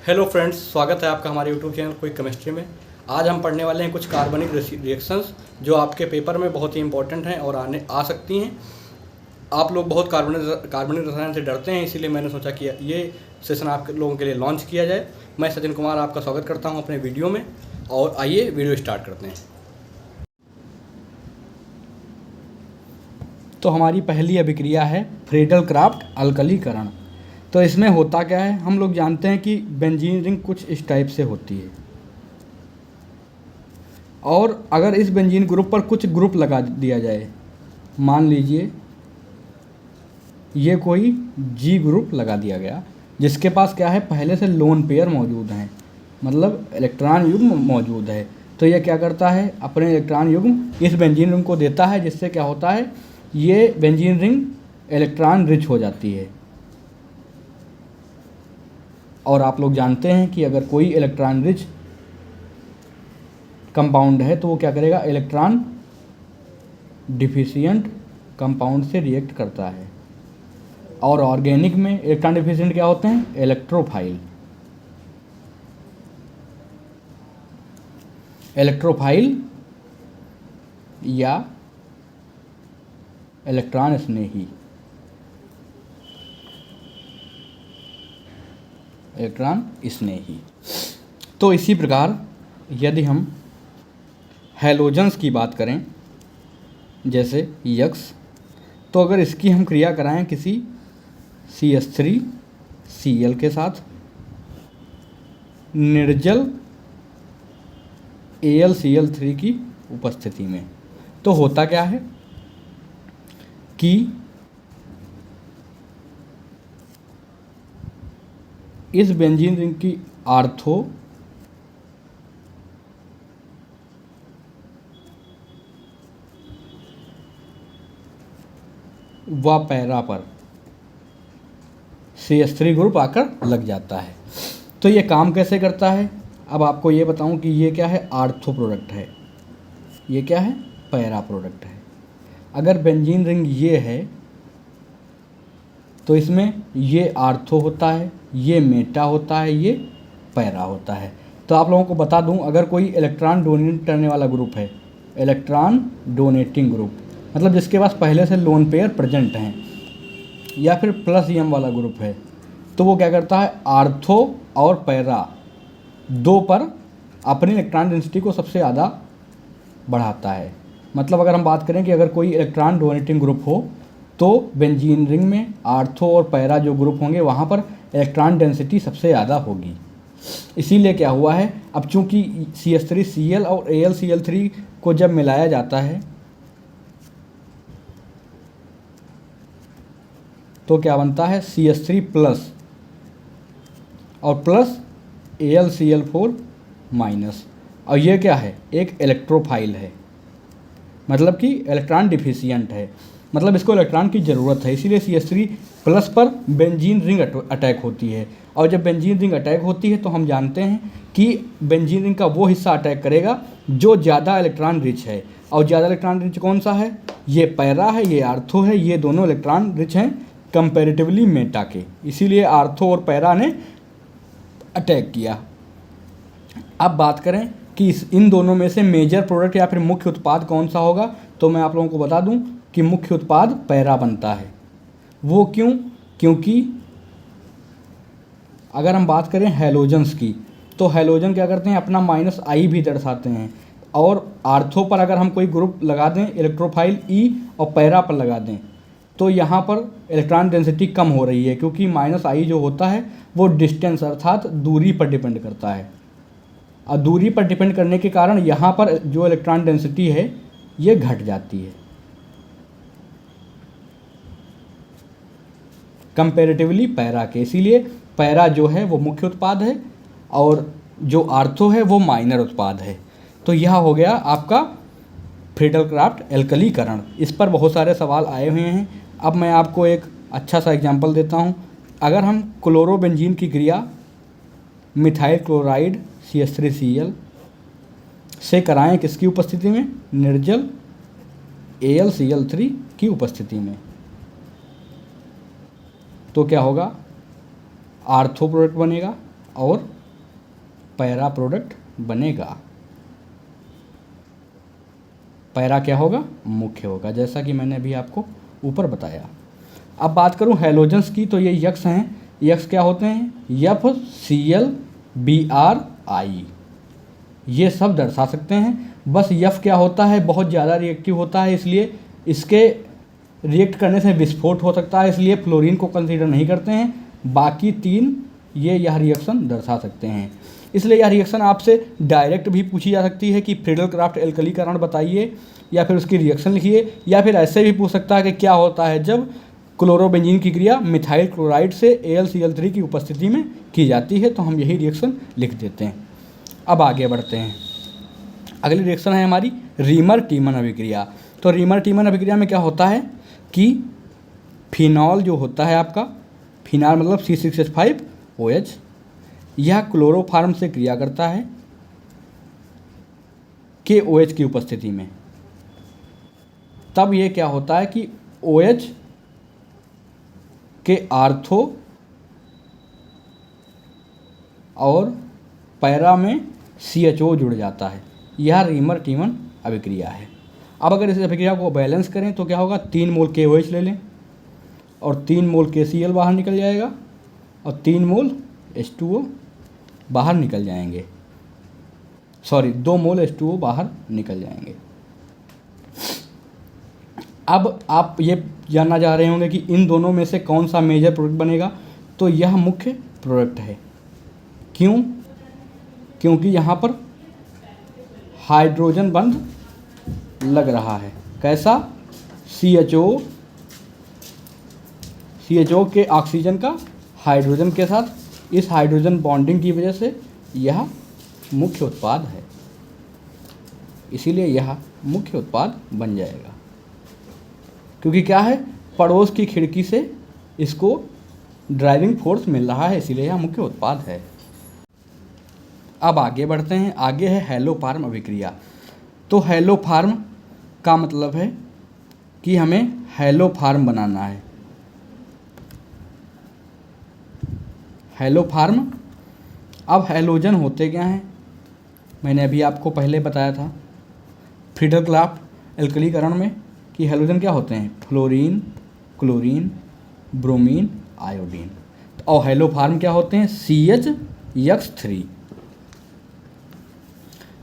Hello friends, स्वागत है आपका हमारे यूट्यूब चैनल क्विक केमिस्ट्री में। आज हम पढ़ने वाले हैं कुछ कार्बनिक रिएक्शंस जो आपके पेपर में बहुत ही इंपॉर्टेंट हैं और आ सकती हैं। आप लोग बहुत कार्बनिक रसायन से डरते हैं, इसीलिए मैंने सोचा कि ये सेशन आप लोगों के लिए लॉन्च किया जाए। मैं सचिन कुमार आपका स्वागत करता हूँ अपने वीडियो में, और आइए वीडियो स्टार्ट करते हैं। तो हमारी पहली अभिक्रिया है फ्रेडल क्राफ्ट अल्कलीकरण। तो इसमें होता क्या है, हम लोग जानते हैं कि बेंजीन रिंग कुछ इस टाइप से होती है, और अगर इस बेंजीन ग्रुप पर कुछ ग्रुप लगा दिया जाए, मान लीजिए ये कोई जी ग्रुप लगा दिया गया जिसके पास क्या है, पहले से लोन पेयर मौजूद हैं, मतलब इलेक्ट्रॉन युग्म मौजूद है। तो ये क्या करता है, अपने इलेक्ट्रॉन युग्म इस बेंजीन रिंग को देता है, जिससे क्या होता है, ये बेंजीन रिंग इलेक्ट्रॉन रिच हो जाती है। और आप लोग जानते हैं कि अगर कोई इलेक्ट्रॉन रिच कंपाउंड है तो वो क्या करेगा, इलेक्ट्रॉन डिफिशिएंट कंपाउंड से रिएक्ट करता है। और ऑर्गेनिक में इलेक्ट्रॉन डिफिशिएंट क्या होते हैं, इलेक्ट्रोफाइल। इलेक्ट्रोफाइल या इलेक्ट्रॉन स्नेही, इलेक्ट्रॉन स्नेही। तो इसी प्रकार यदि हम हैलोजन्स की बात करें, जैसे यक्स, तो अगर इसकी हम क्रिया कराएं किसी CH3Cl के साथ निर्जल AlCl3 की उपस्थिति में, तो होता क्या है कि इस बेंजीन रिंग की आर्थो व पैरा पर CH3 ग्रुप आकर लग जाता है। तो ये काम कैसे करता है, अब आपको ये बताऊं कि ये क्या है, आर्थो प्रोडक्ट है, ये क्या है, पैरा प्रोडक्ट है। अगर बेंजीन रिंग ये है तो इसमें ये आर्थो होता है, ये मेटा होता है, ये पैरा होता है। तो आप लोगों को बता दूं, अगर कोई इलेक्ट्रॉन डोनेट करने वाला ग्रुप है, इलेक्ट्रॉन डोनेटिंग ग्रुप, मतलब जिसके पास पहले से लोन पेयर प्रेजेंट हैं, या फिर प्लस एम वाला ग्रुप है, तो वो क्या करता है, आर्थो और पैरा दो पर अपनी इलेक्ट्रॉन डेंसिटी को सबसे ज़्यादा बढ़ाता है। मतलब अगर हम बात करें कि अगर कोई इलेक्ट्रॉन डोनेटिंग ग्रुप हो तो बेंजीन रिंग में आर्थो और पैरा जो ग्रुप होंगे वहाँ पर इलेक्ट्रॉन डेंसिटी सबसे ज़्यादा होगी। इसीलिए क्या हुआ है, अब चूंकि CH3Cl और AlCl3 को जब मिलाया जाता है तो क्या बनता है, CH3 प्लस और प्लस AlCl4 माइनस। और ये क्या है, एक इलेक्ट्रोफाइल है, मतलब कि इलेक्ट्रॉन डिफिशिएंट है, मतलब इसको इलेक्ट्रॉन की ज़रूरत है। इसीलिए CH3 प्लस पर बेंजीन रिंग अटैक होती है। और जब बेंजीन रिंग अटैक होती है तो हम जानते हैं कि बेंजीन रिंग का वो हिस्सा अटैक करेगा जो ज़्यादा इलेक्ट्रॉन रिच है। और ज़्यादा इलेक्ट्रॉन रिच कौन सा है, ये पैरा है, ये आर्थो है, ये दोनों इलेक्ट्रॉन रिच हैं कंपेरेटिवली मेटा के। इसीलिए आर्थो और पैरा ने अटैक किया। अब बात करें कि इन दोनों में से मेजर प्रोडक्ट या फिर मुख्य उत्पाद कौन सा होगा, तो मैं आप लोगों को बता दूं कि मुख्य उत्पाद पैरा बनता है। वो क्यों, क्योंकि अगर हम बात करें हैलोजन्स की, तो हैलोजन क्या करते हैं, अपना -I भी दर्शाते हैं। और आर्थो पर अगर हम कोई ग्रुप लगा दें, इलेक्ट्रोफाइल E, और पैरा पर लगा दें, तो यहाँ पर इलेक्ट्रॉन डेंसिटी कम हो रही है, क्योंकि -I जो होता है वो डिस्टेंस अर्थात दूरी पर डिपेंड करता है। और दूरी पर डिपेंड करने के कारण यहाँ पर जो इलेक्ट्रॉन डेंसिटी है ये घट जाती है कंपैरेटिवली पैरा के। इसीलिए पैरा जो है वो मुख्य उत्पाद है और जो आर्थो है वो माइनर उत्पाद है। तो यह हो गया आपका फ्रेडल क्राफ्ट अल्कलीकरण। इस पर बहुत सारे सवाल आए हुए हैं। अब मैं आपको एक अच्छा सा एग्जांपल देता हूँ। अगर हम क्लोरोबेंजीन की क्रिया मिथाइल क्लोराइड CH3Cl से कराएं किसकी उपस्थिति में, निर्जल AlCl3 की उपस्थिति में, तो क्या होगा, आर्थो प्रोडक्ट बनेगा और पैरा प्रोडक्ट बनेगा। पैरा क्या होगा? मुख्य होगा, जैसा कि मैंने अभी आपको ऊपर बताया। अब बात करूं हैलोजन्स की, तो ये यक्स हैं। यक्स क्या होते हैं? FCl, Br, I, ये सब दर्शा सकते हैं। बस यफ क्या होता है? बहुत ज़्यादा रिएक्टिव होता है, इसलिए इसके रिएक्ट करने से विस्फोट हो सकता है, इसलिए फ्लोरीन को कंसीडर नहीं करते हैं। बाकी तीन यह रिएक्शन दर्शा सकते हैं। इसलिए यह रिएक्शन आपसे डायरेक्ट भी पूछी जा सकती है कि फ्रीडल क्राफ्ट एल्कलीकरण बताइए, या फिर उसकी रिएक्शन लिखिए, या फिर ऐसे भी पूछ सकता है कि क्या होता है जब क्लोरोबेंजीन की क्रिया मिथाइल क्लोराइड से AlCl3 की उपस्थिति में की जाती है, तो हम यही रिएक्शन लिख देते हैं। अब आगे बढ़ते हैं। अगली रिएक्शन है हमारी रीमर टीमन अभिक्रिया। तो रीमर टीमन अभिक्रिया में क्या होता है कि फिनॉल जो होता है आपका, फिनॉल मतलब C6H5OH, यह क्लोरोफार्म से क्रिया करता है KOH की उपस्थिति में। तब ये क्या होता है कि OH के आर्थो और पैरा में CHO जुड़ जाता है। यह रीमर टीमन अभिक्रिया है। अब अगर इस अभिक्रिया को बैलेंस करें तो क्या होगा? 3 मोल KOH ले लें और 3 मोल KCl बाहर निकल जाएगा और 3 मोल H2O बाहर निकल जाएंगे। 2 मोल H2O बाहर निकल जाएंगे। अब आप ये जानना चाह रहे होंगे कि इन दोनों में से कौन सा मेजर प्रोडक्ट बनेगा? तो यह मुख्य प्रोडक्ट है। क्यों? क्योंकि यहाँ पर हाइड्रोजन बंध लग रहा है। कैसा? CHO के ऑक्सीजन का हाइड्रोजन के साथ, इस हाइड्रोजन बॉन्डिंग की वजह से यह मुख्य उत्पाद है, इसीलिए यह मुख्य उत्पाद बन जाएगा। क्योंकि क्या है? पड़ोस की खिड़की से इसको ड्राइविंग फोर्स मिल रहा है, इसीलिए यह मुख्य उत्पाद है। अब आगे बढ़ते हैं। आगे है हैलोफार्म अभिक्रिया। तो हैलोफार्म का मतलब है कि हमें हैलोफार्म बनाना है। हैलोफार्म, अब हैलोजन होते क्या हैं? मैंने अभी आपको पहले बताया था फ्रीडल क्राफ्ट एल्कलीकरण में कि हैलोजन क्या होते हैं? Fluorine, chlorine, bromine, iodine. और हैलोफार्म क्या होते हैं? CHX3।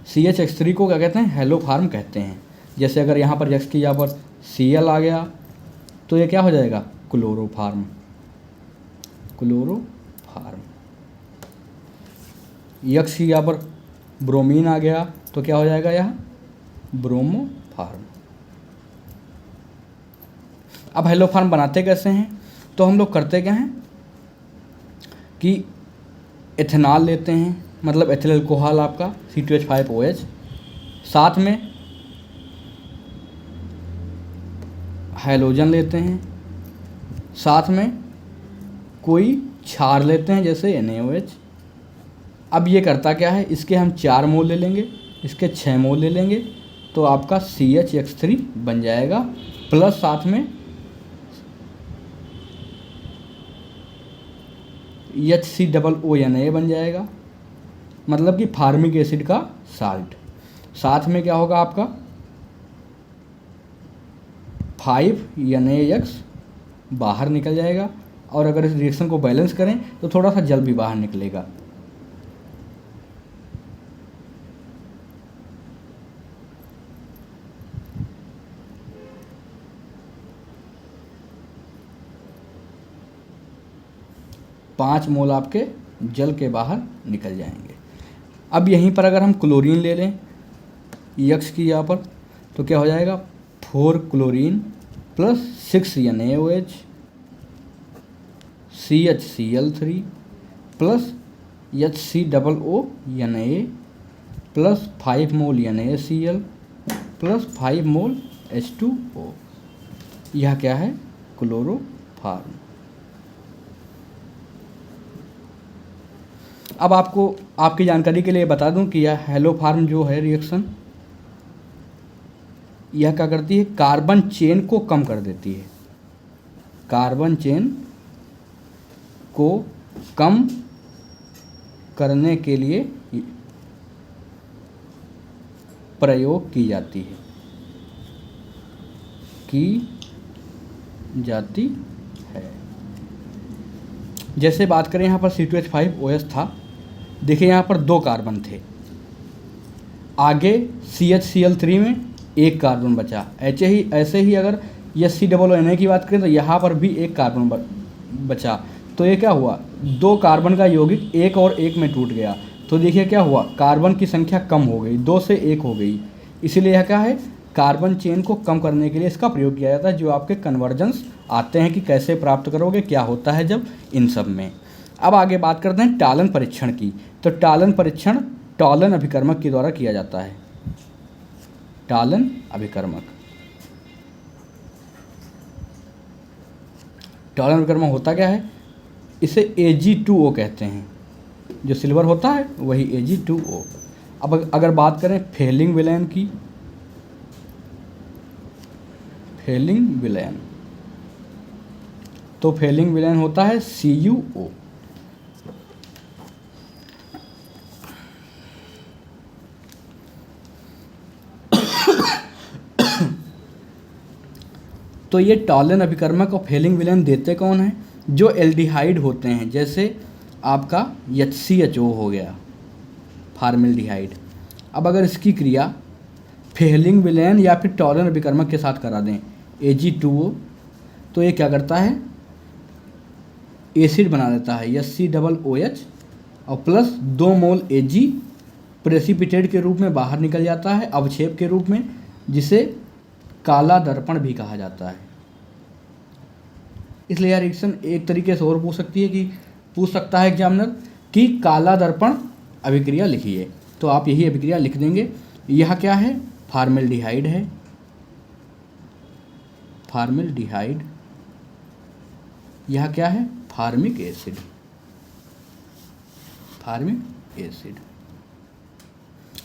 CHX3 को क्या कहते हैं? हैलोफार्म कहते हैं। जैसे अगर यहाँ पर X की यहाँ पर Cl आ गया तो ये क्या हो जाएगा? क्लोरोफार्म। क्लोरोफार्म। X की यहाँ पर ब्रोमीन आ गया तो क्या हो जाएगा? यह ब्रोमोफार्म। अब हैलोफार्म बनाते कैसे हैं? तो हम लोग करते क्या हैं कि एथेनॉल लेते हैं, मतलब एथिल अल्कोहल आपका C2H5OH, साथ में हैलोजन लेते हैं, साथ में कोई क्षार लेते हैं जैसे NaOH। अब ये करता क्या है? इसके हम 4 मोल ले लेंगे, इसके 6 मोल ले लेंगे, तो आपका CHX3 बन जाएगा, प्लस साथ में HCOONA बन जाएगा, मतलब कि फार्मिक एसिड का साल्ट। साथ में क्या होगा आपका? 5NaX बाहर निकल जाएगा, और अगर इस रिएक्शन को बैलेंस करें तो थोड़ा सा जल भी बाहर निकलेगा। पाँच मोल आपके जल के बाहर निकल जाएंगे। अब यहीं पर अगर हम क्लोरीन ले लें यक्स की यहाँ पर, तो क्या हो जाएगा? 4 chlorine plus 6 NaOH CHCl3 plus HCOONA plus 5 मोल NaCl प्लस 5 मोल H2O। यह क्या है? क्लोरोफार्म। अब आपको आपकी जानकारी के लिए बता दूं कि यह हैलोफार्म जो है रिएक्शन, यह क्या करती है? कार्बन चेन को कम कर देती है। कार्बन चेन को कम करने के लिए प्रयोग की जाती है। जैसे बात करें यहाँ पर C2H5OH था, देखिए यहाँ पर 2 कार्बन थे, आगे CHCl3 में 1 कार्बन बचा। ऐसे ही अगर SCOONA की बात करें तो यहाँ पर भी 1 कार्बन बचा। तो ये क्या हुआ, 2 कार्बन का यौगिक 1 और 1 में टूट गया। तो देखिए क्या हुआ, कार्बन की संख्या कम हो गई, 2 से 1 हो गई। इसीलिए यह क्या है, कार्बन चेन को कम करने के लिए इसका प्रयोग किया जाता है। जो आपके कन्वर्जेंस आते हैं कि कैसे प्राप्त करोगे, क्या होता है जब, इन सब में। अब आगे बात करते हैं टालन परीक्षण की। तो टालन परीक्षण टॉलन अभिकर्मक के द्वारा किया जाता है। टालन अभिकर्मक, टॉलन अभिकर्मक होता क्या है, इसे Ag2O कहते हैं। जो सिल्वर होता है वही Ag2O। अब अगर बात करें फेलिंग विलयन की, फेलिंग विलयन, तो फेलिंग विलयन होता है CuO। तो ये टॉलन अभिकर्मक और फेलिंग विलयन देते कौन हैं, जो एल्डिहाइड होते हैं। जैसे आपका HCHO हो गया, फार्मेल्डिहाइड। अब अगर इसकी क्रिया फेलिंग विलयन या फिर टॉलन अभिकर्मक के साथ करा दें, Ag2O, तो ये क्या करता है, एसिड बना देता है HCOOH और प्लस 2 मोल Ag प्रेसिपिटेट के रूप में बाहर निकल जाता है, अवक्षेप के रूप में, जिसे काला दर्पण भी कहा जाता है। इसलिए यह रिएक्शन एक तरीके से और पूछ सकता है एग्जामिनर कि काला दर्पण अभिक्रिया लिखिए। तो आप यही अभिक्रिया लिख देंगे। यह क्या है, फार्मेल्डिहाइड है, फार्मेल्डिहाइड। यह क्या है, फार्मिक एसिड, फार्मिक एसिड।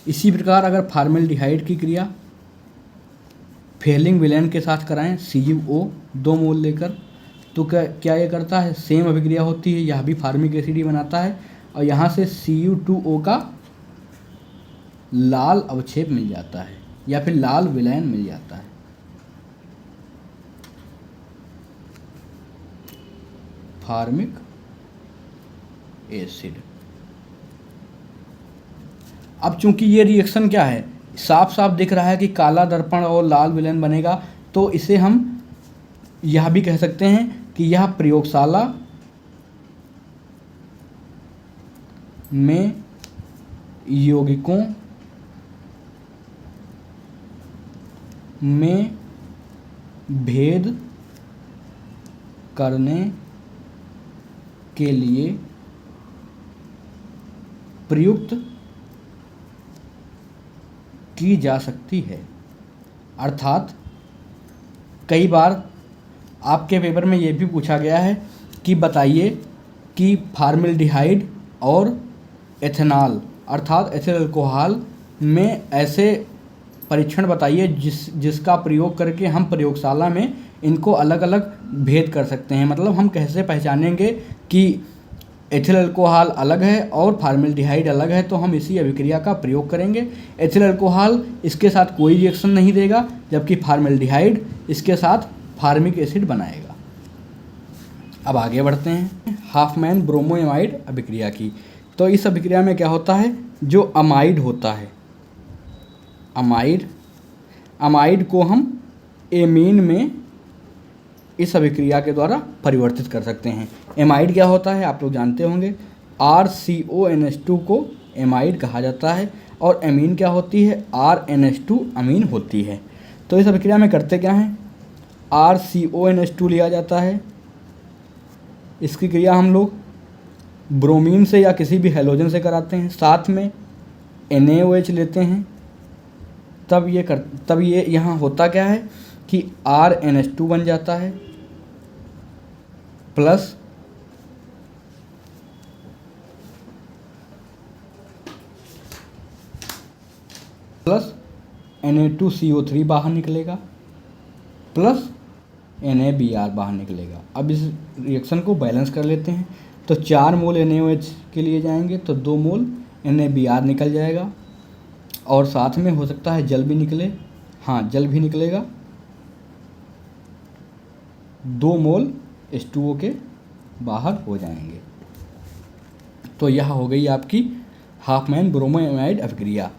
इसी प्रकार अगर फार्मेल्डिहाइड की क्रिया फेलिंग विलयन के साथ कराएं, CuO 2 मोल लेकर, तो क्या ये करता है, सेम अभिक्रिया होती है, यह भी फार्मिक एसिड ही बनाता है। और यहाँ से Cu2O का लाल अवक्षेप मिल जाता है या फिर लाल विलयन मिल जाता है। Formic acid. अब चूंकि ये रिएक्शन क्या है, साफ साफ दिख रहा है कि काला दर्पण और लाल विलयन बनेगा, तो इसे हम यह भी कह सकते हैं कि यह प्रयोगशाला में यौगिकों में भेद करने के लिए प्रयुक्त की जा सकती है। अर्थात कई बार आपके पेपर में ये भी पूछा गया है कि बताइए कि फार्मेल्डिहाइड और एथेनॉल अर्थात एथिल अल्कोहल में ऐसे परीक्षण बताइए जिसका प्रयोग करके हम प्रयोगशाला में इनको अलग अलग भेद कर सकते हैं। मतलब हम कैसे पहचानेंगे कि एथिल अल्कोहल अलग है और फार्मेल्डिहाइड अलग है, तो हम इसी अभिक्रिया का प्रयोग करेंगे। एथिल अल्कोहल इसके साथ कोई रिएक्शन नहीं देगा, जबकि फार्मेल्डिहाइड इसके साथ फार्मिक एसिड बनाएगा। अब आगे बढ़ते हैं हाफमैन ब्रोमोएमाइड अभिक्रिया की। तो इस अभिक्रिया में क्या होता है, जो अमाइड होता है, अमाइड को हम एमीन में इस अभिक्रिया के द्वारा परिवर्तित कर सकते हैं। एमाइड क्या होता है आप लोग जानते होंगे, RCONH2 को एमाइड कहा जाता है और एमीन क्या होती है, RNH2 अमीन होती है। तो इस अभिक्रिया में करते क्या हैं, RCONH2 लिया जाता है, इसकी क्रिया हम लोग ब्रोमीन से या किसी भी हैलोजन से कराते हैं, साथ में NaOH लेते हैं। तब ये यहाँ होता क्या है कि RNH2 बन जाता है प्लस Na2CO3 बाहर निकलेगा प्लस NaBr बाहर निकलेगा। अब इस रिएक्शन को बैलेंस कर लेते हैं। तो 4 मोल NaOH के लिए जाएंगे तो 2 मोल NaBr निकल जाएगा, और साथ में हो सकता है जल भी निकले, हाँ जल भी निकलेगा, 2 मोल H2O के बाहर हो जाएंगे। तो यह हो गई आपकी हाफमैन ब्रोमोएमाइड अभिक्रिया।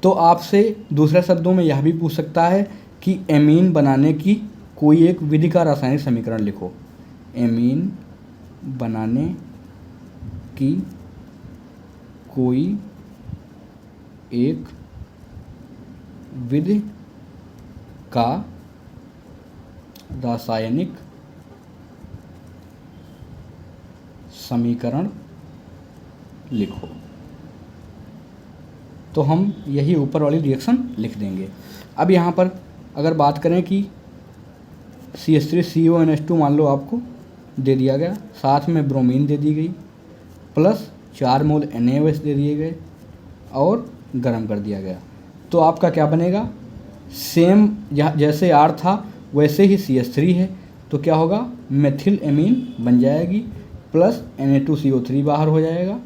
तो आपसे दूसरे शब्दों में यह भी पूछ सकता है कि एमीन बनाने की कोई एक विधि का रासायनिक समीकरण लिखो। एमीन बनाने की कोई एक विधि का रासायनिक समीकरण लिखो। तो हम यही ऊपर वाली रिएक्शन लिख देंगे। अब यहाँ पर अगर बात करें कि CH3CONH2 मान लो आपको दे दिया गया, साथ में ब्रोमीन दे दी गई, प्लस 4 मोल NaOH दे दिए गए और गर्म कर दिया गया, तो आपका क्या बनेगा? सेम जैसे R था वैसे ही CH3 है, तो क्या होगा? मेथिल एमीन बन जाएगी, प्लस Na2CO3 बाहर हो जाएगा,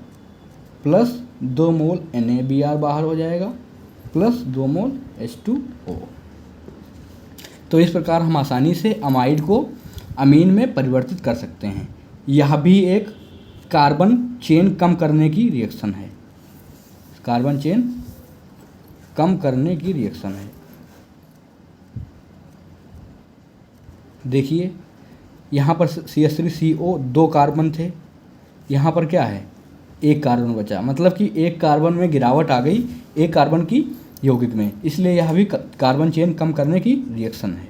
प्लस 2 मोल NaBr बाहर हो जाएगा, प्लस 2 मोल H2O। तो इस प्रकार हम आसानी से अमाइड को अमीन में परिवर्तित कर सकते हैं। यह भी एक कार्बन चेन कम करने की रिएक्शन है, कार्बन चेन कम करने की रिएक्शन है। देखिए यहाँ पर CH3CO 2 कार्बन थे, यहाँ पर क्या है? 1 कार्बन बचा, मतलब कि 1 कार्बन में गिरावट आ गई 1 कार्बन की यौगिक में, इसलिए यह भी कार्बन चेन कम करने की रिएक्शन है।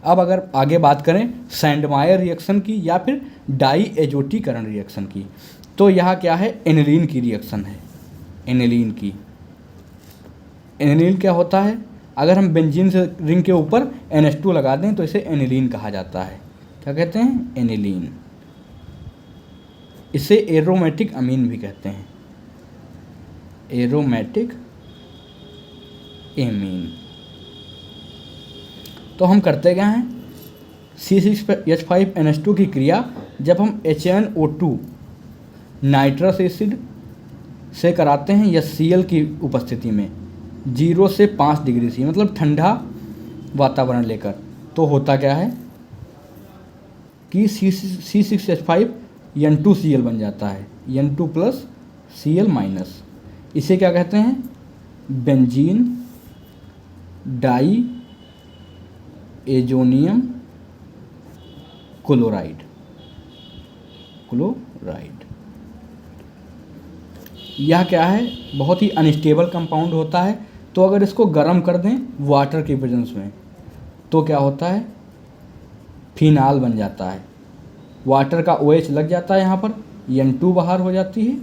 अब अगर आगे बात करें सैंडमायर रिएक्शन की या फिर डाई एजोटीकरण रिएक्शन की, तो यह क्या है? एनिलीन की रिएक्शन है। एनिलीन की, एनिलीन क्या होता है? अगर हम बेंजीन से रिंग के ऊपर NH2 लगा दें तो इसे एनिलीन कहा जाता है। क्या कहते हैं? एनिलीन। इसे एरोमेटिक अमीन भी कहते हैं, एरोमेटिक एमीन। तो हम करते क्या हैं? C6H5NH2 की क्रिया जब हम HNO2 नाइट्रस एसिड से कराते हैं या Cl की उपस्थिति में 0 से 5 डिग्री सी, मतलब ठंडा वातावरण लेकर, तो होता क्या है कि C6H5 N2Cl बन जाता है, N2 प्लस Cl माइनस। इसे क्या कहते हैं? Benzene diazonium chloride. यह क्या है? बहुत ही अनस्टेबल कंपाउंड होता है, तो अगर इसको गर्म कर दें वाटर के प्रेजेंस में तो क्या होता है? फिनाल बन जाता है। वाटर का OH लग जाता है, यहाँ पर N2 बाहर हो जाती है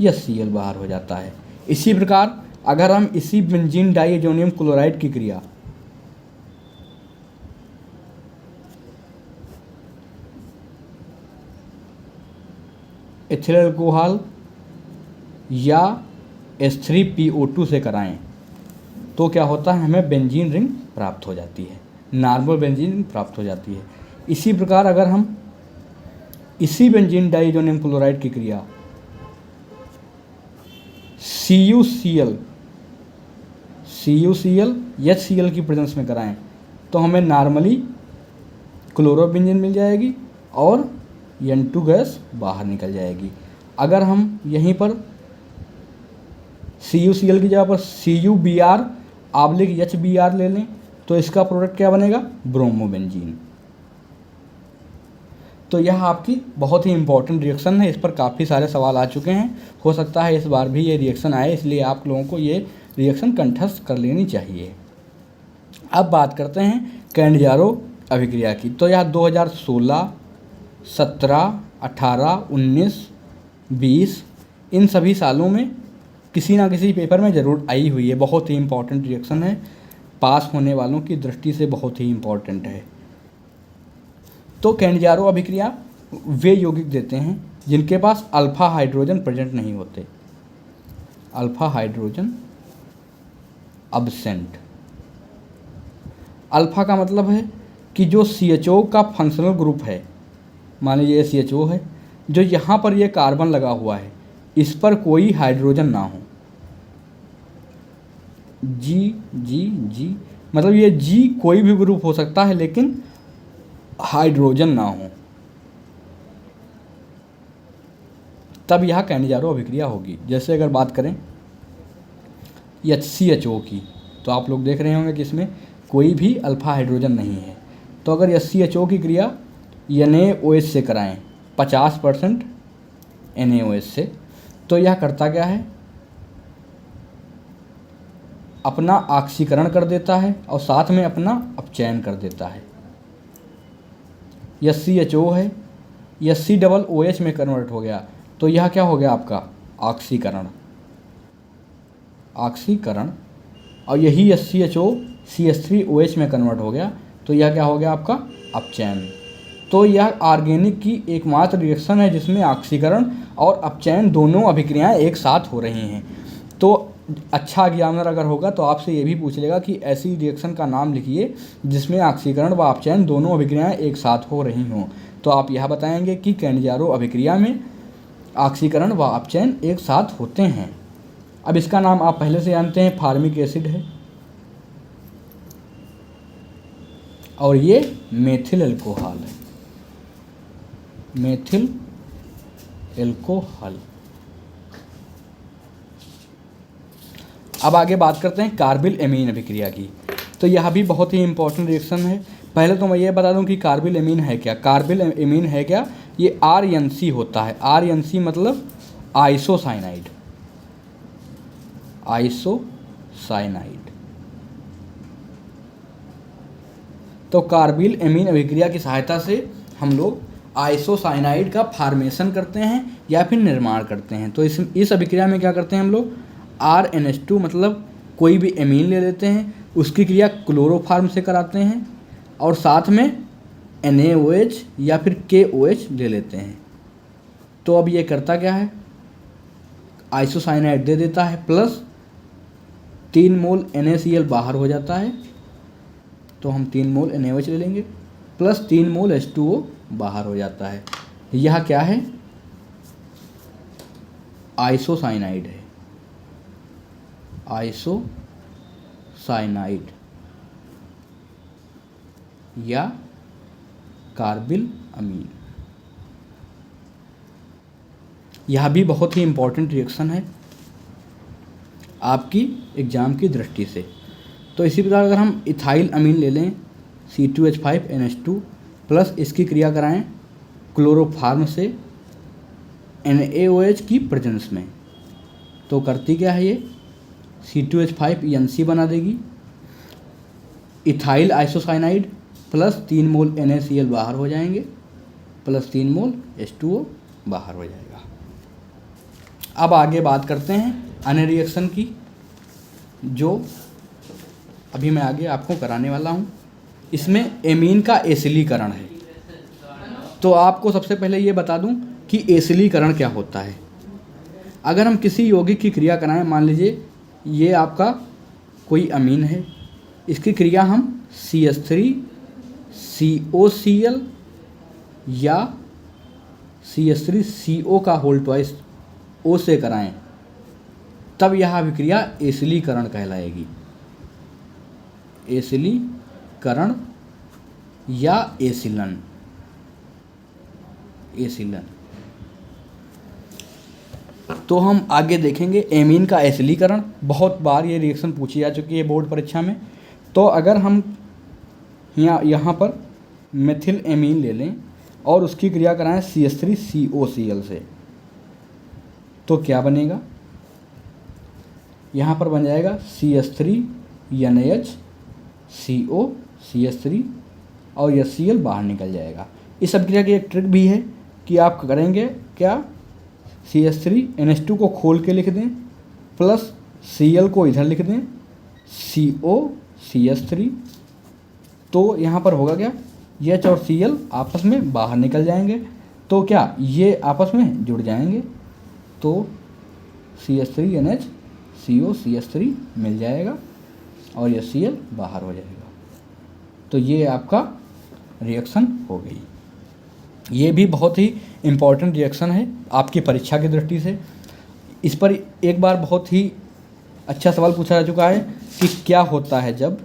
या Cl बाहर हो जाता है। इसी प्रकार अगर हम इसी बेंजीन डाइएजोनियम क्लोराइड की क्रिया एथिल अल्कोहल या H3PO2 से कराएं तो क्या होता है? हमें बेंजीन रिंग प्राप्त हो जाती है, नॉर्मल बेंजीन रिंग प्राप्त हो जाती है। इसी प्रकार अगर हम इसी बेंजीन डाइएजोनियम क्लोराइड की क्रिया CuCl HCl की प्रेजेंस में कराएं तो हमें नॉर्मली क्लोरोबेंजीन मिल जाएगी और N2 गैस बाहर निकल जाएगी। अगर हम यहीं पर CuCl की जगह पर CuBr/HBr ले लें तो इसका प्रोडक्ट क्या बनेगा? ब्रोमोबेंजीन। तो यह आपकी बहुत ही इंपॉर्टेंट रिएक्शन है, इस पर काफ़ी सारे सवाल आ चुके हैं, हो सकता है इस बार भी ये रिएक्शन आए, इसलिए आप लोगों को ये रिएक्शन कंठस्थ कर लेनी चाहिए। अब बात करते हैं कैंडिजारो अभिक्रिया की। तो यह 2016, 17, 18, 19, 20 इन सभी सालों में किसी ना किसी पेपर में ज़रूर आई हुई है। बहुत ही इंपॉर्टेंट रिएक्शन है, पास होने वालों की दृष्टि से बहुत ही इंपॉर्टेंट है। तो कैंडिजारो अभिक्रिया वे यौगिक देते हैं जिनके पास अल्फा हाइड्रोजन प्रेजेंट नहीं होते, अल्फा हाइड्रोजन अब्सेंट। अल्फा का मतलब है कि जो CHO का फंक्शनल ग्रुप है, मान लीजिए CHO है, जो यहाँ पर ये कार्बन लगा हुआ है इस पर कोई हाइड्रोजन ना हो, जी जी जी, मतलब ये जी कोई भी ग्रुप हो सकता है लेकिन हाइड्रोजन ना हो, तब यह कैनिजारो अभिक्रिया होगी। जैसे अगर बात करें HCHO की, तो आप लोग देख रहे होंगे कि इसमें कोई भी अल्फा हाइड्रोजन नहीं है। तो अगर HCHO की क्रिया NaOH से कराएं 50% NaOH से, तो यह करता क्या है, अपना ऑक्सीकरण कर देता है और साथ में अपना अपचयन कर देता है। HCHO है, HCOOH में कन्वर्ट हो गया, तो यह क्या हो गया आपका ऑक्सीकरण, ऑक्सीकरण, और यही HCHO CH3OH में कन्वर्ट हो गया, तो यह क्या हो गया आपका अपचयन। तो यह ऑर्गेनिक की एकमात्र रिएक्शन है जिसमें ऑक्सीकरण और अपचयन दोनों अभिक्रियाएं एक साथ हो रही हैं। तो अच्छा एग्जामिनर अगर होगा तो आपसे ये भी पूछ लेगा कि ऐसी रिएक्शन का नाम लिखिए जिसमें ऑक्सीकरण व अपचयन दोनों अभिक्रियाएं एक साथ हो रही हों, तो आप यह बताएंगे कि कैनिजारो अभिक्रिया में ऑक्सीकरण व अपचयन एक साथ होते हैं। अब इसका नाम आप पहले से जानते हैं, फार्मिक एसिड है, और ये मेथिल अल्कोहल है, मेथिल अल्कोहल। अब आगे बात करते हैं कार्बिल एमीन अभिक्रिया की। तो यह भी बहुत ही इंपॉर्टेंट रिएक्शन है। पहले तो मैं ये बता दूं कि कार्बिल एमीन है क्या। कार्बिल एमीन है क्या, ये RNC होता है। RNC मतलब आइसोसाइनाइड, आइसोसाइनाइड। तो कार्बिल एमीन अभिक्रिया की सहायता से हम लोग आइसोसाइनाइड का फॉर्मेशन करते हैं या फिर निर्माण करते हैं। तो इस अभिक्रिया में क्या करते हैं हम लोग, RNH2 मतलब कोई भी एमीन ले लेते हैं, उसकी क्रिया क्लोरोफॉर्म से कराते हैं और साथ में NaOH या फिर KOH ले लेते हैं। तो अब ये करता क्या है, आइसोसाइनाइड दे देता है, प्लस 3 मोल NaCl बाहर हो जाता है, तो हम 3 मोल NaOH ले लेंगे, प्लस 3 मोल H2O बाहर हो जाता है। यह क्या है, आइसोसाइनाइड है, आइसोसाइनाइड या कार्बिल अमीन। यह भी बहुत ही इंपॉर्टेंट रिएक्शन है आपकी एग्जाम की दृष्टि से। तो इसी प्रकार अगर हम इथाइल अमीन ले लें C2H5NH2 प्लस इसकी क्रिया कराएं क्लोरोफॉर्म से NaOH की प्रेजेंस में, तो करती क्या है, ये C2H5ENC बना देगी। इथाइल आइसोसाइनाइड प्लस 3 मोल NaCl बाहर हो जाएंगे, प्लस 3 मोल H2O बाहर हो जाएगा। अब आगे बात करते हैं अन्य रिएक्शन की, जो अभी मैं आगे आपको कराने वाला हूँ। इसमें एमीन का एसिलीकरण है। तो आपको सबसे पहले ये बता दूं कि एसिलीकरण क्या होता है। अगर हम किसी यौगिक की क्रिया कराएं, मान लीजिए ये आपका कोई अमीन है, इसकी क्रिया हम CH3COCl या CH3CO का होल ट्वाइस O से कराएं, तब यह अभिक्रिया एसिलीकरण कहलाएगी। एसिलीकरण या एसिलन, एसिलन। तो हम आगे देखेंगे एमीन का एसिलीकरण। बहुत बार ये रिएक्शन पूछी जा चुकी है बोर्ड परीक्षा में। तो अगर हम यहाँ पर मेथिल एमीन ले लें और उसकी क्रिया कराएं CH3COCl से, तो क्या बनेगा, यहाँ पर बन जाएगा CH3NaHCO CH3 और HCl बाहर निकल जाएगा। इस अभिक्रिया की एक ट्रिक भी है कि आप करेंगे क्या, CH3NH2 को खोल के लिख दें, प्लस Cl को इधर लिख दें, CO CH3, तो यहाँ पर होगा क्या, H और Cl आपस में बाहर निकल जाएंगे, तो क्या ये आपस में जुड़ जाएंगे, तो CH3NH CO CH3 मिल जाएगा और HCl बाहर हो जाएगा। तो ये आपका रिएक्शन हो गई। ये भी बहुत ही इम्पॉर्टेंट रिएक्शन है आपकी परीक्षा की दृष्टि से। इस पर एक बार बहुत ही अच्छा सवाल पूछा जा चुका है कि क्या होता है जब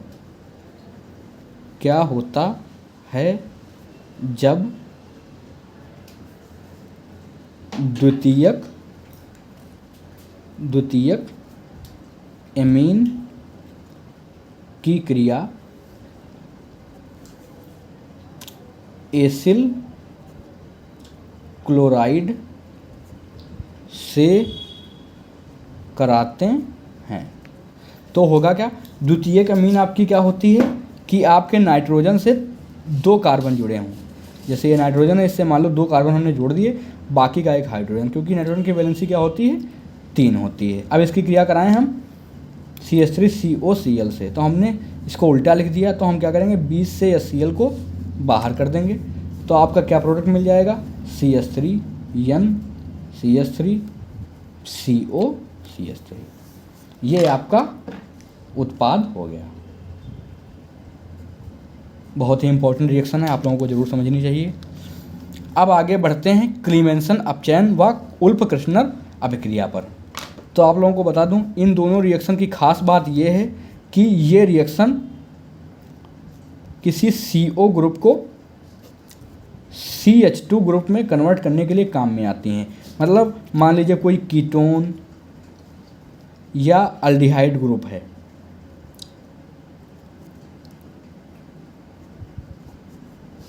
द्वितीयक एमीन की क्रिया एसिल क्लोराइड से कराते हैं। तो होगा क्या, द्वितीयक अमीन आपकी क्या होती है कि आपके नाइट्रोजन से 2 कार्बन जुड़े हों। जैसे ये नाइट्रोजन है, इससे मान लो 2 कार्बन हमने जोड़ दिए, बाकी का एक हाइड्रोजन, क्योंकि नाइट्रोजन की वैलेंसी क्या होती है, 3 होती है। अब इसकी क्रिया कराएं हम CH3COCl से, तो हमने इसको उल्टा लिख दिया, तो हम क्या करेंगे 20 से HCl को बाहर कर देंगे, तो आपका क्या प्रोडक्ट मिल जाएगा, CH3N CH3 CO CH3। ये आपका उत्पाद हो गया। बहुत ही इंपॉर्टेंट रिएक्शन है, आप लोगों को जरूर समझनी चाहिए। अब आगे बढ़ते हैं क्लीमेंसन अपचयन व उल्फक्रिश्नर अभिक्रिया पर। तो आप लोगों को बता दूं, इन दोनों रिएक्शन की खास बात यह है कि ये रिएक्शन किसी CO ग्रुप को CH2 ग्रुप में कन्वर्ट करने के लिए काम में आती हैं। मतलब मान लीजिए कोई कीटोन या अल्डिहाइड ग्रुप है,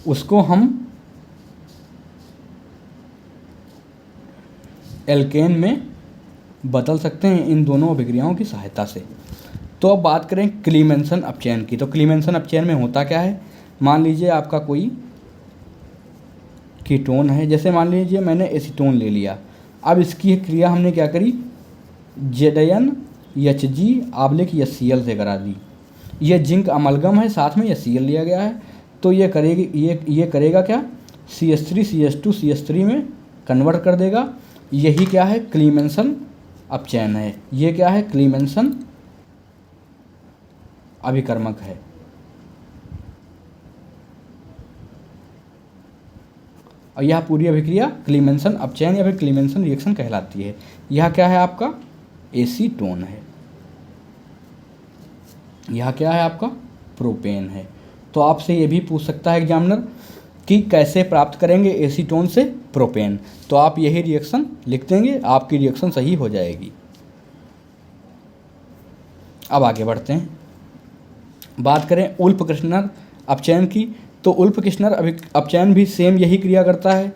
उसको हम एल्केन में बदल सकते हैं इन दोनों अभिक्रियाओं की सहायता से। तो अब बात करें क्लीमेंसन अपचयन की। तो क्लीमेंसन अपचयन में होता क्या है, मान लीजिए आपका कोई कीटोन है, जैसे मान लीजिए मैंने एसीटोन ले लिया। अब इसकी क्रिया हमने क्या करी, ZnHg(HCl) से करा दी। ये जिंक अमलगम है, साथ में HCl लिया गया है, तो ये करेगा क्या, CH3CH2CH3 में कन्वर्ट कर देगा। यही क्या है, क्लीमेंसन अपचयन है। ये क्या है, क्लीमेंसन अभिकर्मक है। और यह पूरी अभिक्रिया क्लीमेंसन अपचयन या फिर क्लीमेंसन रिएक्शन कहलाती है। यह क्या है, आपका एसीटोन है। यह क्या है, आपका प्रोपेन है। तो आपसे ये भी पूछ सकता है एग्जामिनर कि कैसे प्राप्त करेंगे एसीटोन से प्रोपेन। तो आप यही रिएक्शन लिख देंगे, आपकी रिएक्शन सही हो जाएगी। अब आगे बढ़ते हैं, बात करें उल्फक्रिश्नर अपचयन की। तो उल्फक्रिश्नर अपचयन भी सेम यही क्रिया करता है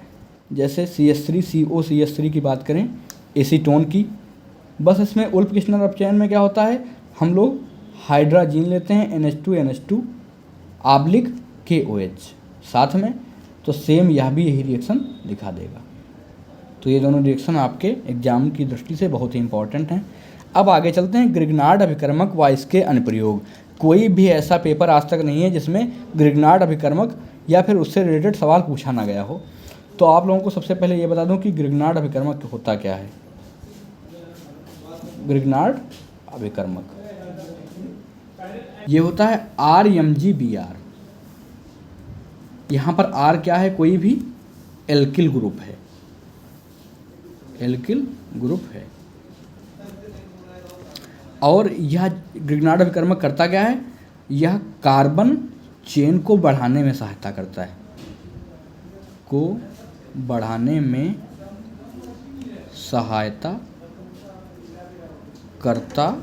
जैसे CH3COCH3 की बात करें एसीटोन की। बस इसमें उल्फक्रिश्नर अपचयन में क्या होता है, हम लोग हाइड्राजीन लेते हैं NH2NH2/KOH साथ में, तो सेम यह भी यही रिएक्शन दिखा देगा। तो ये दोनों रिएक्शन आपके एग्जाम की दृष्टि से बहुत ही इंपॉर्टेंट हैं। अब आगे चलते हैं ग्रिग्नार्ड अभिकर्मक व इसके अनुप्रयोग। कोई भी ऐसा पेपर आज तक नहीं है जिसमें ग्रिग्नार्ड अभिकर्मक या फिर उससे रिलेटेड सवाल पूछा ना गया हो। तो आप लोगों को सबसे पहले ये बता दूं कि ग्रिग्नार्ड अभिकर्मक होता क्या है। ग्रिग्नार्ड अभिकर्मक ये होता है RMgBr। यहाँ पर R क्या है, कोई भी एल्किल ग्रुप है, एल्किल ग्रुप है। और यह ग्रिग्नार्ड अभिकर्मक करता क्या है, यह कार्बन चेन को बढ़ाने में सहायता करता है, को बढ़ाने में सहायता करता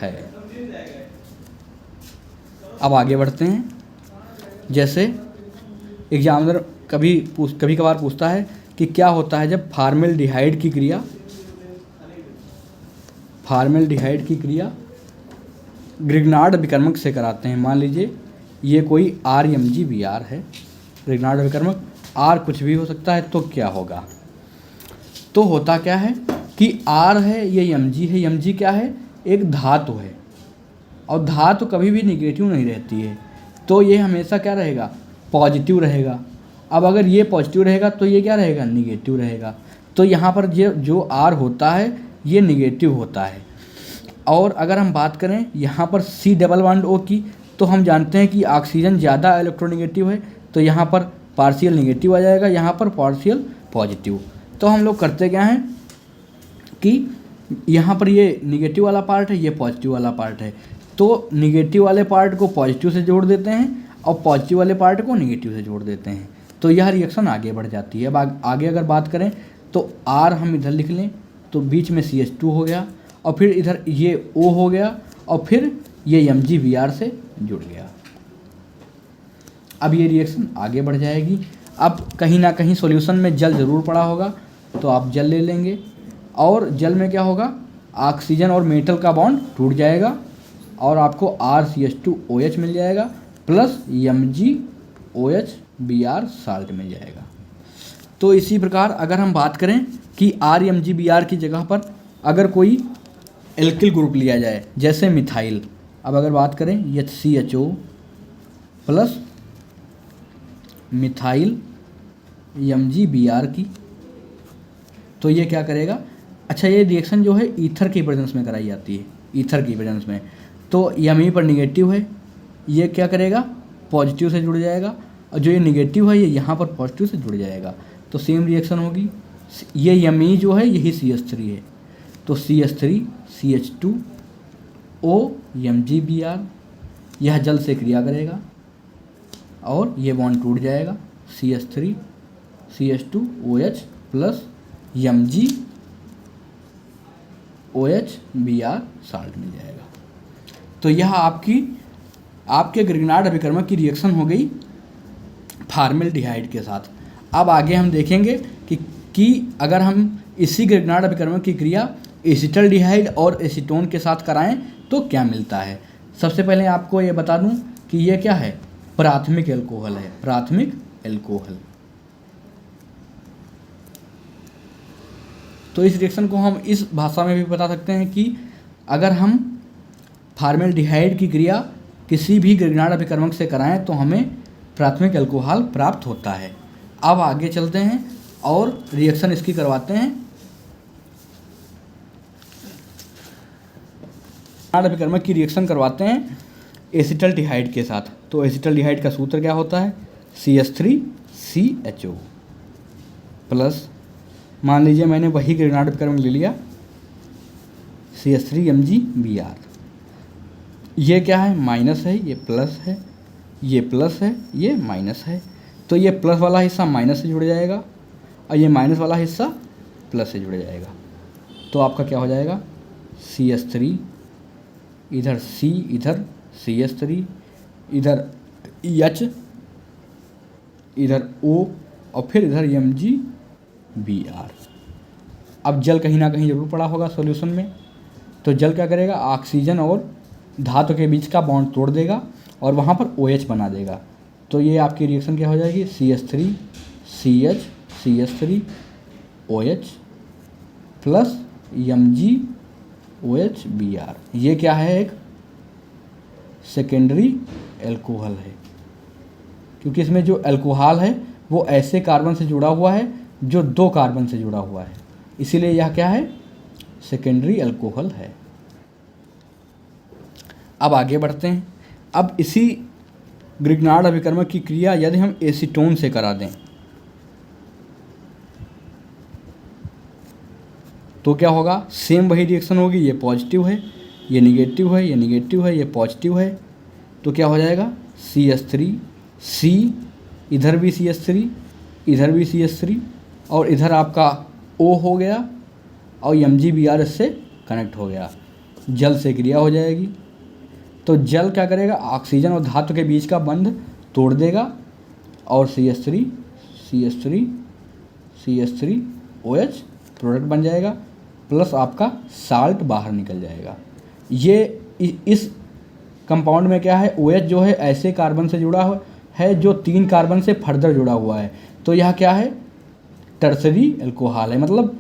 है। अब आगे बढ़ते हैं, जैसे एग्जामिनर कभी कभार पूछता है कि क्या होता है जब फॉर्मेल्डिहाइड की क्रिया ग्रिग्नार्ड अभिकर्मक से कराते हैं। मान लीजिए ये कोई RMgBr है, ग्रिग्नार्ड अभिकर्मक, R कुछ भी हो सकता है, तो क्या होगा, तो होता क्या है कि R है, ये Mg है। Mg क्या है, एक धातु है, और धातु कभी भी निगेटिव नहीं रहती है, तो ये हमेशा क्या रहेगा, पॉजिटिव रहेगा। अब अगर ये पॉजिटिव रहेगा तो ये क्या रहेगा, निगेटिव रहेगा। तो यहाँ पर जो R होता है ये निगेटिव होता है। और अगर हम बात करें यहाँ पर C डबल बॉन्ड O की, तो हम जानते हैं कि ऑक्सीजन ज़्यादा इलेक्ट्रोनिगेटिव है, तो यहाँ पर पार्शियल निगेटिव आ जाएगा, यहाँ पर पार्शियल पॉजिटिव। तो हम लोग करते क्या हैं कि यहाँ पर ये निगेटिव वाला पार्ट है, ये पॉजिटिव वाला पार्ट है, तो निगेटिव वाले पार्ट को पॉजिटिव से जोड़ देते हैं और पॉजिटिव वाले पार्ट को निगेटिव से जोड़ देते हैं, तो यह रिएक्शन आगे बढ़ जाती है। अब आगे अगर बात करें तो R हम इधर लिख लें तो बीच में CH2 हो गया, और फिर इधर ये O हो गया, और फिर ये MgBr से जुड़ गया। अब ये रिएक्शन आगे बढ़ जाएगी। अब कहीं ना कहीं सॉल्यूशन में जल ज़रूर पड़ा होगा, तो आप जल ले लेंगे, और जल में क्या होगा, ऑक्सीजन और मेटल का बॉन्ड टूट जाएगा और आपको RCH2OH मिल जाएगा प्लस MgOH Br साल्ट मिल जाएगा। तो इसी प्रकार अगर हम बात करें कि RMgBr की जगह पर अगर कोई एल्किल ग्रुप लिया जाए जैसे मिथाइल, अब अगर बात करें HCHO प्लस मिथाइल MgBr की, तो ये क्या करेगा, अच्छा ये रिएक्शन जो है ईथर की प्रेजेंस में कराई जाती है, ईथर की प्रेजेंस में, तो यहीं पर निगेटिव है, ये क्या करेगा, पॉजिटिव से जुड़ जाएगा, और जो ये निगेटिव है ये यहाँ पर पॉजिटिव से जुड़ जाएगा, तो सेम रिएक्शन होगी। ये यमी जो है यही CH3 है, तो CH3 CH2O MgBr, यह जल से क्रिया करेगा और ये बॉन्ड टूट जाएगा, CH3 CH2OH plus MgOH Br salt मिल जाएगा। तो यह आपके ग्रिग्नार्ड अभिकर्मक की रिएक्शन हो गई फॉर्मेल्डिहाइड के साथ। अब आगे हम देखेंगे कि अगर हम इसी ग्रिग्नार्ड अभिकर्मक की क्रिया एसिटल्डिहाइड और एसीटोन के साथ कराएं तो क्या मिलता है। सबसे पहले आपको ये बता दूं कि ये क्या है, प्राथमिक एल्कोहल है, प्राथमिक एल्कोहल। तो इस रिएक्शन को हम इस भाषा में भी बता सकते हैं कि अगर हम फॉर्मेल्डिहाइड की क्रिया किसी भी ग्रिग्नार्ड अभिकर्मक से कराएं तो हमें प्राथमिक अल्कोहल प्राप्त होता है। अब आगे चलते हैं और रिएक्शन इसकी करवाते हैं ग्रिग्नार्ड अभिकर्मक की रिएक्शन करवाते हैं एसिटल्डिहाइड के साथ। तो एसिटल्डिहाइड का सूत्र क्या होता है, CH3CHO प्लस, मान लीजिए मैंने वही ग्रिग्नार्ड अभिकर्मक ले लिया CH3 MgBr, ये क्या है, माइनस है, ये प्लस है, ये प्लस है, ये माइनस है, तो ये प्लस वाला हिस्सा माइनस से जुड़ जाएगा और ये माइनस वाला हिस्सा प्लस से जुड़ जाएगा। तो आपका क्या हो जाएगा, CH3, इधर C, इधर CH3, इधर H, इधर O और फिर इधर MgBr। अब जल कहीं ना कहीं ज़रूर पड़ा होगा सॉल्यूशन में, तो जल क्या करेगा, ऑक्सीजन और धातु के बीच का बॉन्ड तोड़ देगा और वहाँ पर OH बना देगा। तो ये आपकी रिएक्शन क्या हो जाएगी, CH3 CH CH3 OH plus MgOH Br। ये क्या है, एक सेकेंडरी एल्कोहल है, क्योंकि इसमें जो एल्कोहल है वो ऐसे कार्बन से जुड़ा हुआ है जो 2 कार्बन से जुड़ा हुआ है, इसीलिए यह क्या है, सेकेंडरी एल्कोहल है। अब आगे बढ़ते हैं। अब इसी ग्रिग्नार्ड अभिकर्मक की क्रिया यदि हम एसीटोन से करा दें तो क्या होगा, सेम वही रिएक्शन होगी, ये पॉजिटिव है, ये निगेटिव है, ये निगेटिव है, ये पॉजिटिव है, तो क्या हो जाएगा, CH3 C, इधर भी CH3, इधर भी CH3 और इधर आपका O हो गया और MgBr इससे कनेक्ट हो गया, जल से क्रिया हो जाएगी। तो जल क्या करेगा, ऑक्सीजन और धातु के बीच का बंध तोड़ देगा और CH3 CH3 CH3 OH product बन जाएगा, प्लस आपका साल्ट बाहर निकल जाएगा। ये इस कंपाउंड में क्या है, OH जो है ऐसे कार्बन से जुड़ा हुआ है जो 3 कार्बन से फर्दर जुड़ा हुआ है, तो यह क्या है, टर्सरी एल्कोहल है, मतलब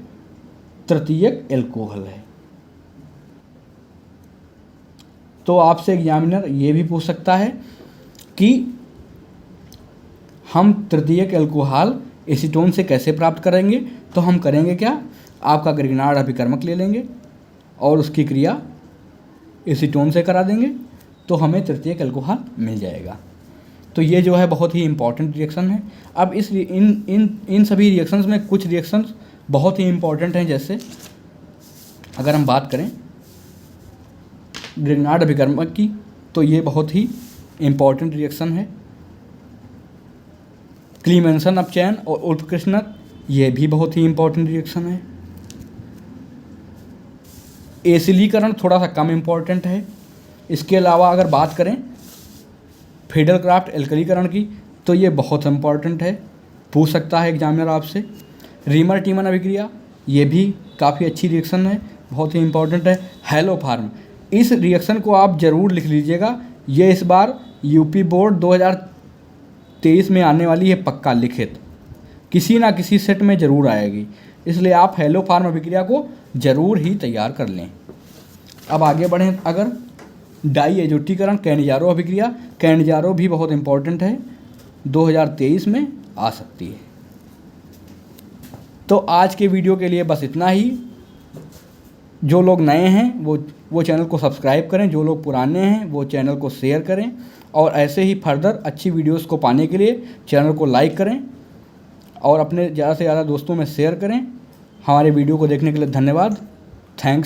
तृतीयक एल्कोहल है। तो आपसे एग्जामिनर ये भी पूछ सकता है कि हम तृतीयक एल्कोहल एसीटोन से कैसे प्राप्त करेंगे। तो हम करेंगे क्या, आपका ग्रिग्नार्ड अभिकर्मक ले लेंगे और उसकी क्रिया एसीटोन से करा देंगे तो हमें तृतीयक एल्कोहल मिल जाएगा। तो ये जो है बहुत ही इंपॉर्टेंट रिएक्शन है। अब इस इन सभी रिएक्शंस में कुछ रिएक्शंस बहुत ही इंपॉर्टेंट हैं, जैसे अगर हम बात करें ग्रिग्नार्ड अभिकर्मक की, तो ये बहुत ही इंपॉर्टेंट रिएक्शन है। क्लीमेंसन ऑफ चैन और उल्फक्रिस्टनर, ये भी बहुत ही इंपॉर्टेंट रिएक्शन है। एसिलीकरण थोड़ा सा कम इंपॉर्टेंट है। इसके अलावा अगर बात करें फिडेलक्राफ्ट एल्कलीकरण की, तो ये बहुत इंपॉर्टेंट है, पूछ सकता है एग्जामिनर आपसे। रीमर टीमन अभिक्रिया, ये भी काफ़ी अच्छी रिएक्शन है, बहुत ही इंपॉर्टेंट है। हैलोफार्म, इस रिएक्शन को आप ज़रूर लिख लीजिएगा, ये इस बार यूपी बोर्ड 2023 में आने वाली है, पक्का लिखित किसी ना किसी सेट में ज़रूर आएगी, इसलिए आप हैलोफार्म अभिक्रिया को ज़रूर ही तैयार कर लें। अब आगे बढ़ें, अगर डाई एजोटीकरण कैनिजारो अभिक्रिया, कैनिजारो भी बहुत इंपॉर्टेंट है, 2023 में आ सकती है। तो आज के वीडियो के लिए बस इतना ही। जो लोग नए हैं वो चैनल को सब्सक्राइब करें, जो लोग पुराने हैं वो चैनल को शेयर करें, और ऐसे ही फर्दर अच्छी वीडियोस को पाने के लिए चैनल को लाइक करें और अपने ज़्यादा से ज़्यादा दोस्तों में शेयर करें। हमारे वीडियो को देखने के लिए धन्यवाद। थैंक्स।